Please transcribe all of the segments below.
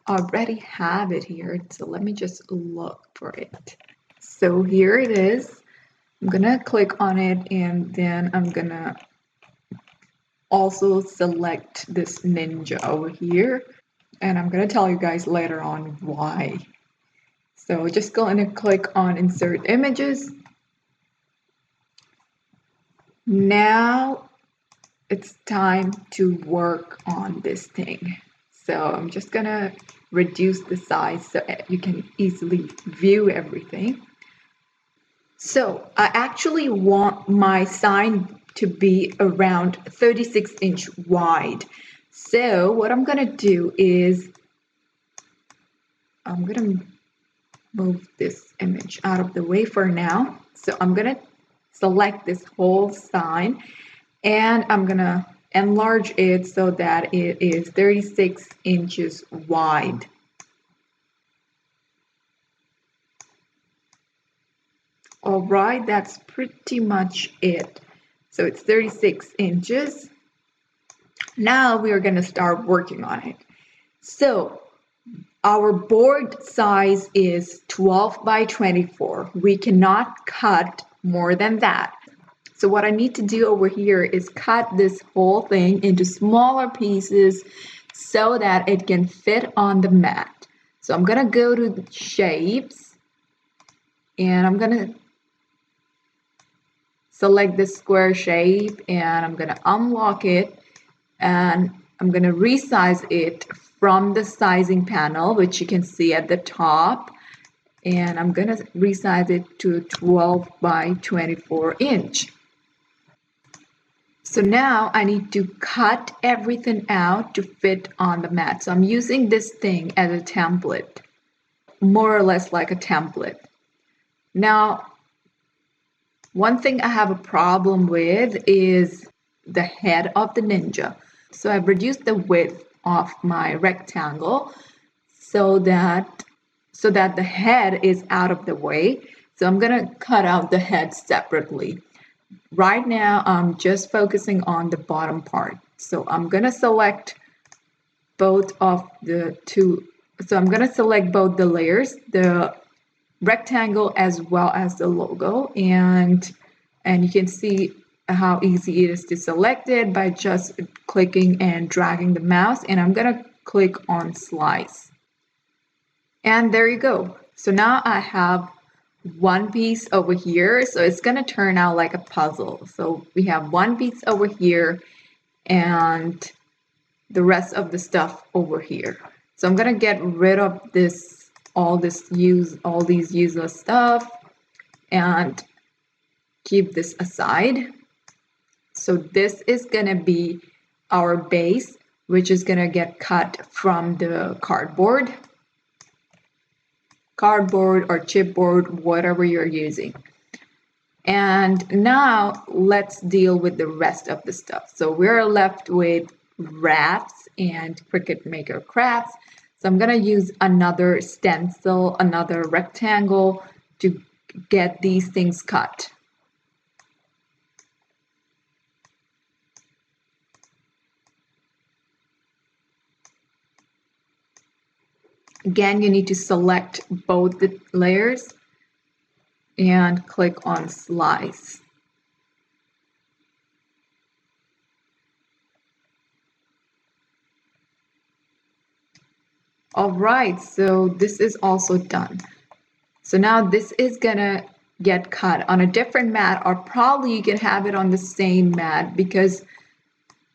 I already have it here, so let me just look for it. So here it is. I'm gonna click on it, and then I'm gonna also select this ninja over here, and I'm gonna tell you guys later on why. So just go and click on insert images. Now it's time to work on this thing. So I'm just gonna reduce the size so you can easily view everything. So I actually want my sign to be around 36-inch wide. So what I'm gonna do is I'm gonna move this image out of the way for now. So I'm gonna select this whole sign, and I'm gonna enlarge it so that it is 36 inches wide. All right, that's pretty much it. So it's 36 inches. Now we are gonna start working on it. So our board size is 12 by 24. We cannot cut more than that. So what I need to do over here is cut this whole thing into smaller pieces so that it can fit on the mat. So I'm gonna go to the shapes, and I'm gonna select this square shape, and I'm gonna unlock it, and I'm gonna resize it from the sizing panel, which you can see at the top, and I'm gonna resize it to 12 by 24 inch. So now I need to cut everything out to fit on the mat. So I'm using this thing as a template, more or less like a template. Now, one thing I have a problem with is the head of the ninja. So I've reduced the width of my rectangle so that the head is out of the way. So I'm gonna cut out the head separately. Right now, I'm just focusing on the bottom part. So I'm gonna select both of the two. So I'm gonna select both the layers, the rectangle as well as the logo, and you can see how easy it is to select it by just clicking and dragging the mouse, and I'm gonna click on slice. And there you go. So now I have one piece over here, so it's gonna turn out like a puzzle. So we have one piece over here and the rest of the stuff over here. So I'm gonna get rid of this, all these useless stuff, and keep this aside. So this is gonna be our base, which is gonna get cut from the cardboard or chipboard, whatever you're using. And now let's deal with the rest of the stuff. So we're left with wraps and Cricut Maker crafts. So I'm gonna use another stencil, another rectangle to get these things cut. Again, you need to select both the layers and click on slice. All right, so this is also done. So now this is gonna get cut on a different mat, or probably you can have it on the same mat, because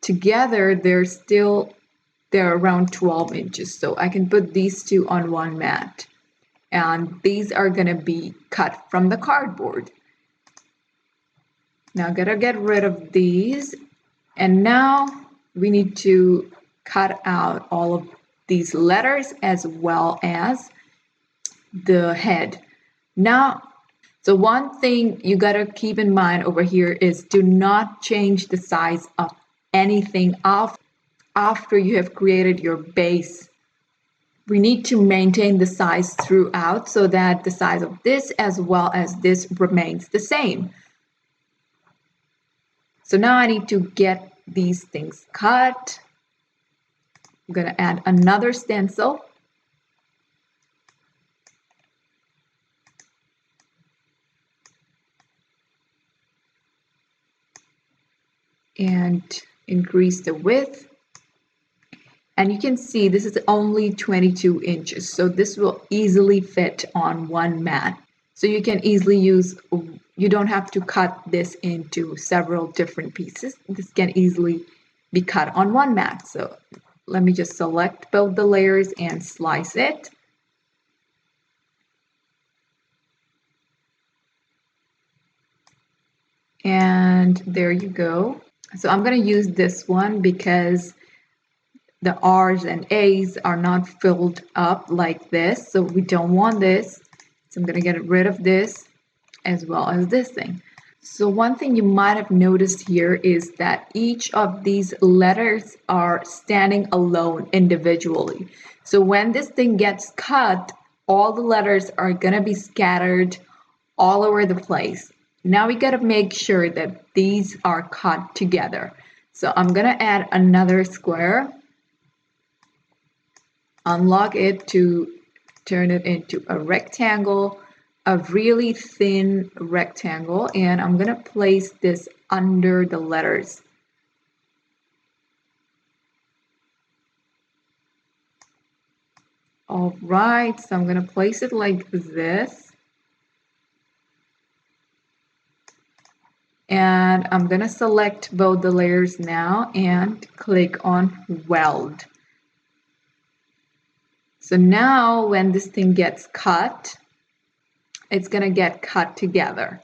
together they're around 12 inches. So I can put these two on one mat, and these are gonna be cut from the cardboard. Now I'm gonna get rid of these, and now we need to cut out all of these letters as well as the head. Now, so one thing you gotta keep in mind over here is do not change the size of anything after you have created your base. We need to maintain the size throughout so that the size of this as well as this remains the same. So now I need to get these things cut. I'm gonna add another stencil. and increase the width. And you can see this is only 22 inches, so this will easily fit on one mat. So you can easily use, you don't have to cut this into several different pieces. This can easily be cut on one mat. So let me just select both the layers and slice it. And there you go. So I'm going to use this one because the R's and A's are not filled up like this. So we don't want this. So I'm going to get rid of this as well as this thing. So one thing you might have noticed here is that each of these letters are standing alone individually. So when this thing gets cut, all the letters are going to be scattered all over the place. Now we got to make sure that these are cut together. So I'm going to add another square, unlock it to turn it into a rectangle, a really thin rectangle, and I'm going to place this under the letters. All right, so I'm going to place it like this. And I'm going to select both the layers now and click on Weld. So now when this thing gets cut, it's going to get cut together.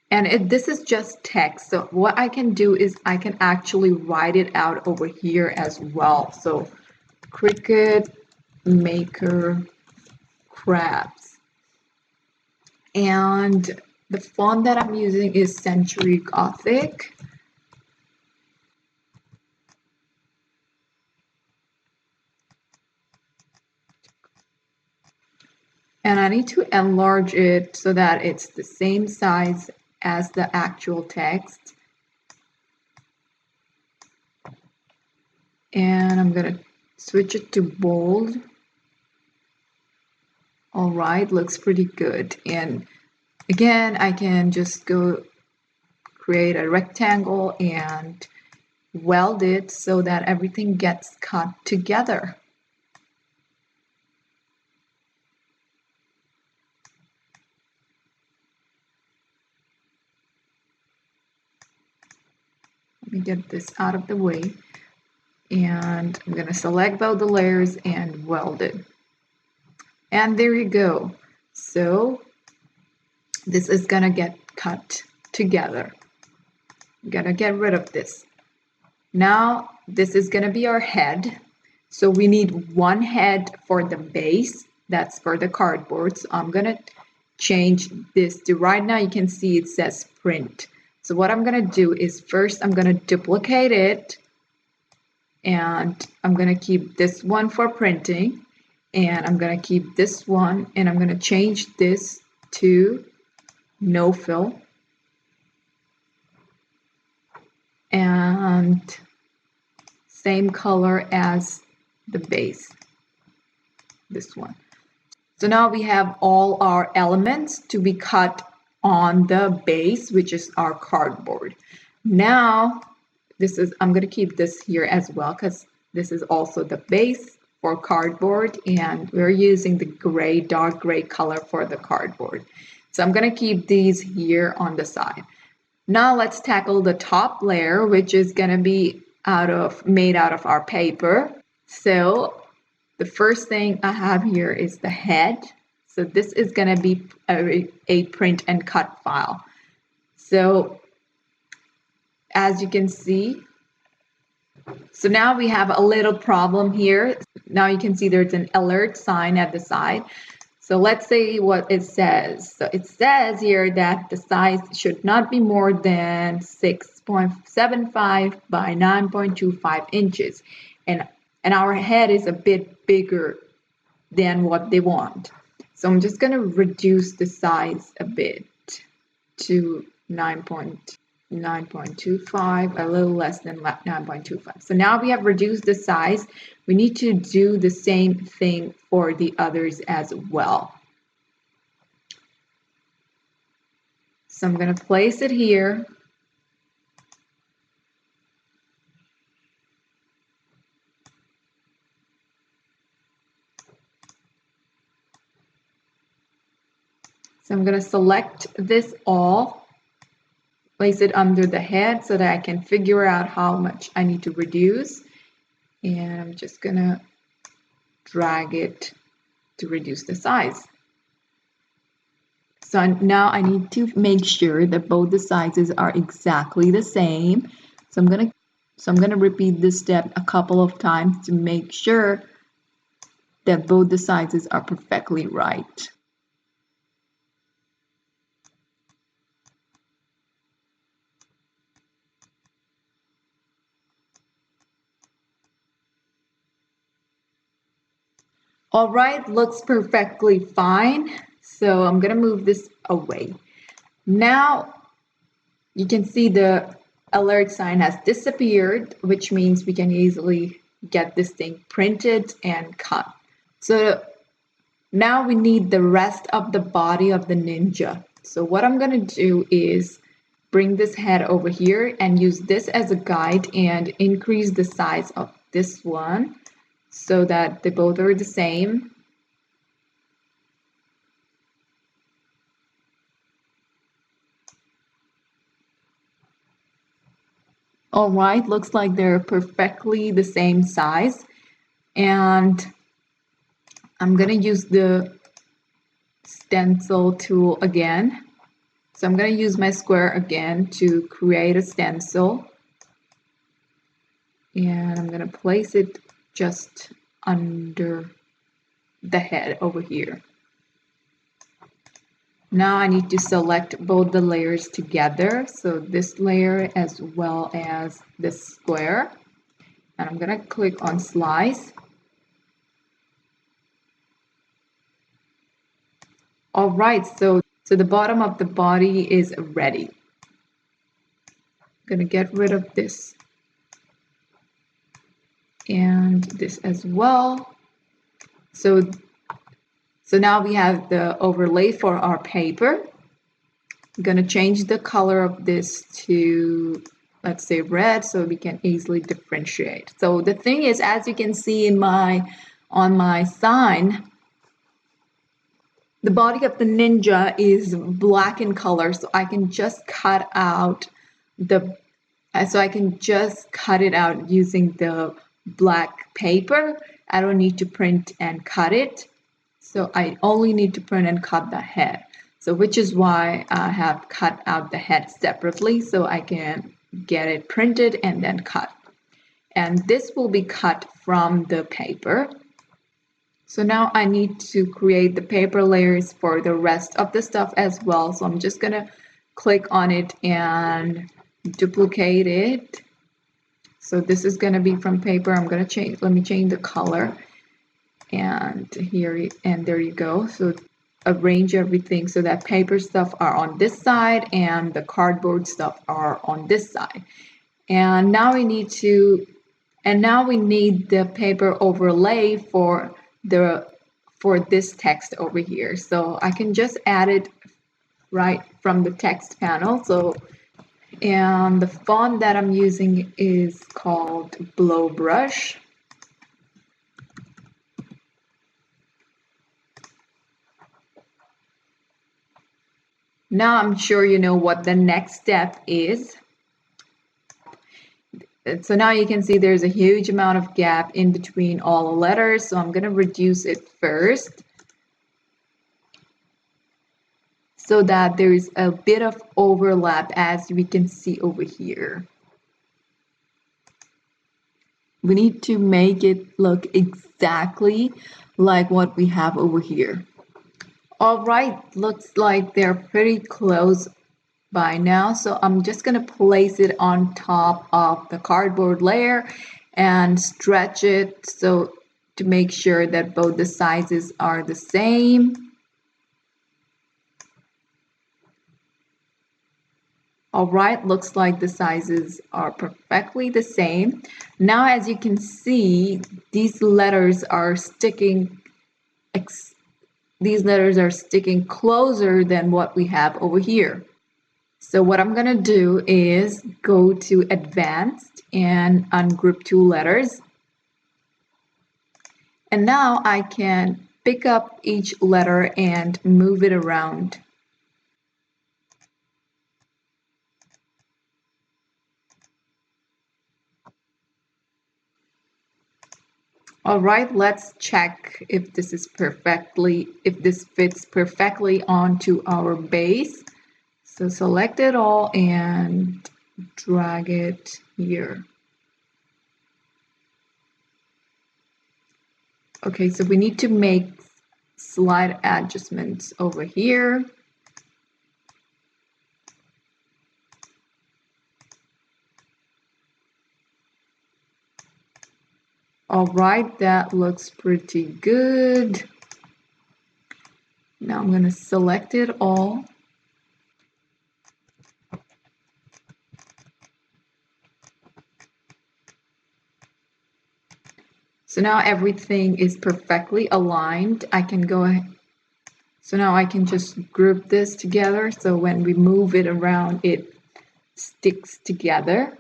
And this is just text. So what I can do is I can actually write it out over here as well. So Cricut Maker Crafts. And the font that I'm using is Century Gothic. And I need to enlarge it so that it's the same size as the actual text. And I'm going to switch it to bold. All right, looks pretty good. And again, I can just go create a rectangle and weld it so that everything gets cut together. Let me get this out of the way. And I'm going to select both the layers and weld it. And there you go. So this is going to get cut together. I'm going to get rid of this. Now this is going to be our head. So we need one head for the base. That's for the cardboard. So I'm going to change this to, right now you can see it says print. So what I'm going to do is first I'm going to duplicate it. And I'm going to keep this one for printing. And I'm going to keep this one. And I'm going to change this to no fill. And same color as the base. This one. So now we have all our elements to be cut on the base, which is our cardboard. Now, I'm going to keep this here as well because this is also the base for cardboard and we're using the gray, dark gray color for the cardboard. So I'm going to keep these here on the side. Now let's tackle the top layer, which is going to be made out of our paper. So the first thing I have here is the head. So this is going to be a print and cut file. So as you can see, so now we have a little problem here. Now you can see there's an alert sign at the side. So let's see what it says. So it says here that the size should not be more than 6.75 by 9.25 inches. And our head is a bit bigger than what they want. So I'm just going to reduce the size a bit to 9.25, a little less than 9.25. So now we have reduced the size. We need to do the same thing for the others as well. So I'm going to place it here. So I'm going to select this all, place it under the head so that I can figure out how much I need to reduce. And I'm just going to drag it to reduce the size. So now I need to make sure that both the sizes are exactly the same. So I'm going to repeat this step a couple of times to make sure that both the sizes are perfectly right. All right, looks perfectly fine. So I'm going to move this away. Now you can see the alert sign has disappeared, which means we can easily get this thing printed and cut. So now we need the rest of the body of the ninja. So what I'm going to do is bring this head over here and use this as a guide and increase the size of this one so that they both are the same. All right, looks like they're perfectly the same size. And I'm going to use the stencil tool again. So I'm going to use my square again to create a stencil. And I'm going to place it just under the head over here. Now I need to select both the layers together. So this layer as well as this square. And I'm going to click on slice. All right, so the bottom of the body is ready. I'm going to get rid of this and this as well. So now we have the overlay for our paper. I'm going to change the color of this to, let's say, red, so we can easily differentiate. So the thing is, as you can see on my sign, the body of the ninja is black in color, so I can just cut it out using the black paper. I don't need to print and cut it. So I only need to print and cut the head. So which is why I have cut out the head separately so I can get it printed and then cut. And this will be cut from the paper. So now I need to create the paper layers for the rest of the stuff as well. So I'm just gonna click on it and duplicate it. So this is gonna be from paper. Let me change the color. And there you go. So arrange everything so that paper stuff are on this side and the cardboard stuff are on this side. And now we need the paper overlay for this text over here. So I can just add it right from the text panel. And the font that I'm using is called Blow Brush. Now I'm sure you know what the next step is. So now you can see there's a huge amount of gap in between all the letters. So I'm going to reduce it first so that there is a bit of overlap, as we can see over here. We need to make it look exactly like what we have over here. All right, looks like they're pretty close by now. So I'm just going to place it on top of the cardboard layer and stretch it so to make sure that both the sizes are the same. All right, looks like the sizes are perfectly the same. Now, as you can see, these letters are sticking closer than what we have over here. So what I'm gonna do is go to Advanced and ungroup two letters. And now I can pick up each letter and move it around. All right, let's check if this fits perfectly onto our base. So select it all and drag it here. Okay, so we need to make slight adjustments over here. All right, that looks pretty good. Now I'm going to select it all. So now everything is perfectly aligned. I can go ahead. So now I can just group this together. So when we move it around, it sticks together.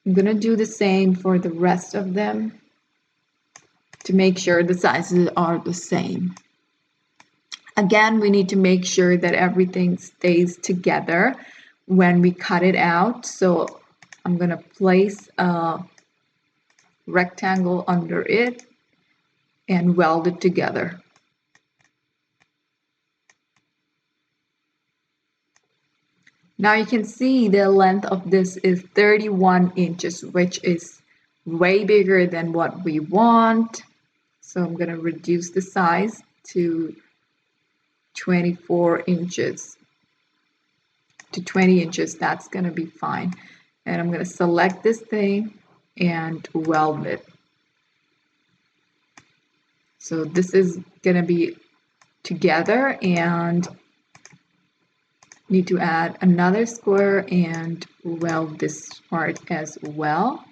I'm going to do the same for the rest of them to make sure the sizes are the same. Again, we need to make sure that everything stays together when we cut it out. So I'm going to place a rectangle under it and weld it together. Now you can see the length of this is 31 inches, which is way bigger than what we want. So I'm going to reduce the size to 24 inches to 20 inches. That's going to be fine. And I'm going to select this thing and weld it. So this is going to be together, and need to add another square and weld this part as well.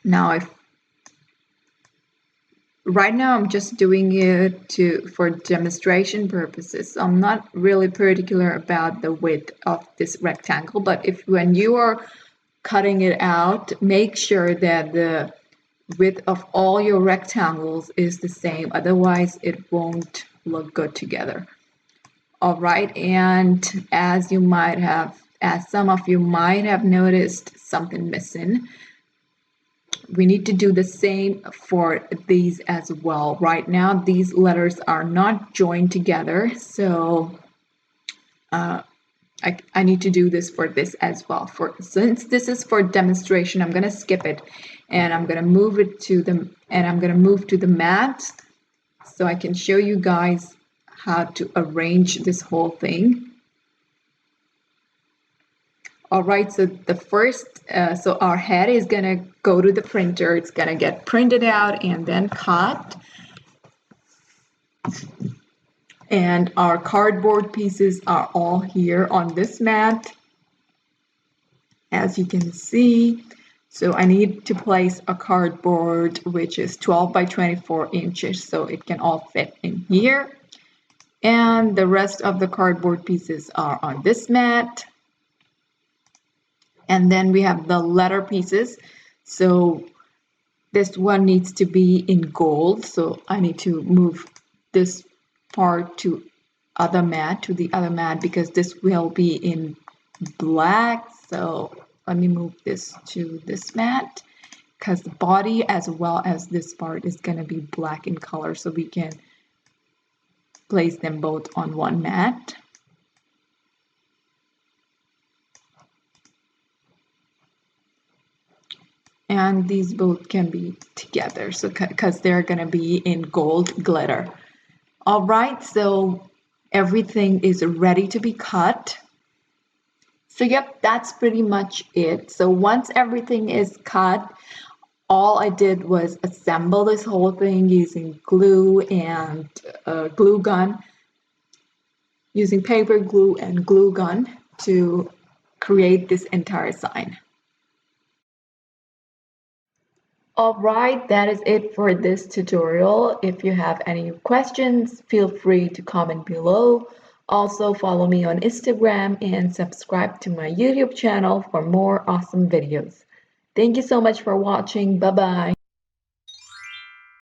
Now right now I'm just doing it for demonstration purposes. So I'm not really particular about the width of this rectangle, but when you are cutting it out, make sure that the width of all your rectangles is the same, otherwise it won't look good together. All right, and as some of you might have noticed something missing, we need to do the same for these as well. Right now, these letters are not joined together, so I need to do this for this as well. Since this is for demonstration, I'm going to skip it, and I'm going to move it to the mat so I can show you guys how to arrange this whole thing. All right, so so our head is gonna go to the printer. It's gonna get printed out and then cut. And our cardboard pieces are all here on this mat, as you can see. So I need to place a cardboard which is 12 by 24 inches, so it can all fit in here. And the rest of the cardboard pieces are on this mat. And then we have the letter pieces. So this one needs to be in gold. So I need to move this part to the other mat, because this will be in black. So let me move this to this mat, because the body as well as this part is going to be black in color. So we can place them both on one mat. And these both can be together, so because they're going to be in gold glitter. All right, so everything is ready to be cut. So yep, that's pretty much it. So once everything is cut, all I did was assemble this whole thing using glue and glue gun, using paper glue and glue gun to create this entire sign. Alright, that is it for this tutorial. If you have any questions, feel free to comment below. Also follow me on Instagram and subscribe to my YouTube channel for more awesome videos. Thank you so much for watching. Bye bye.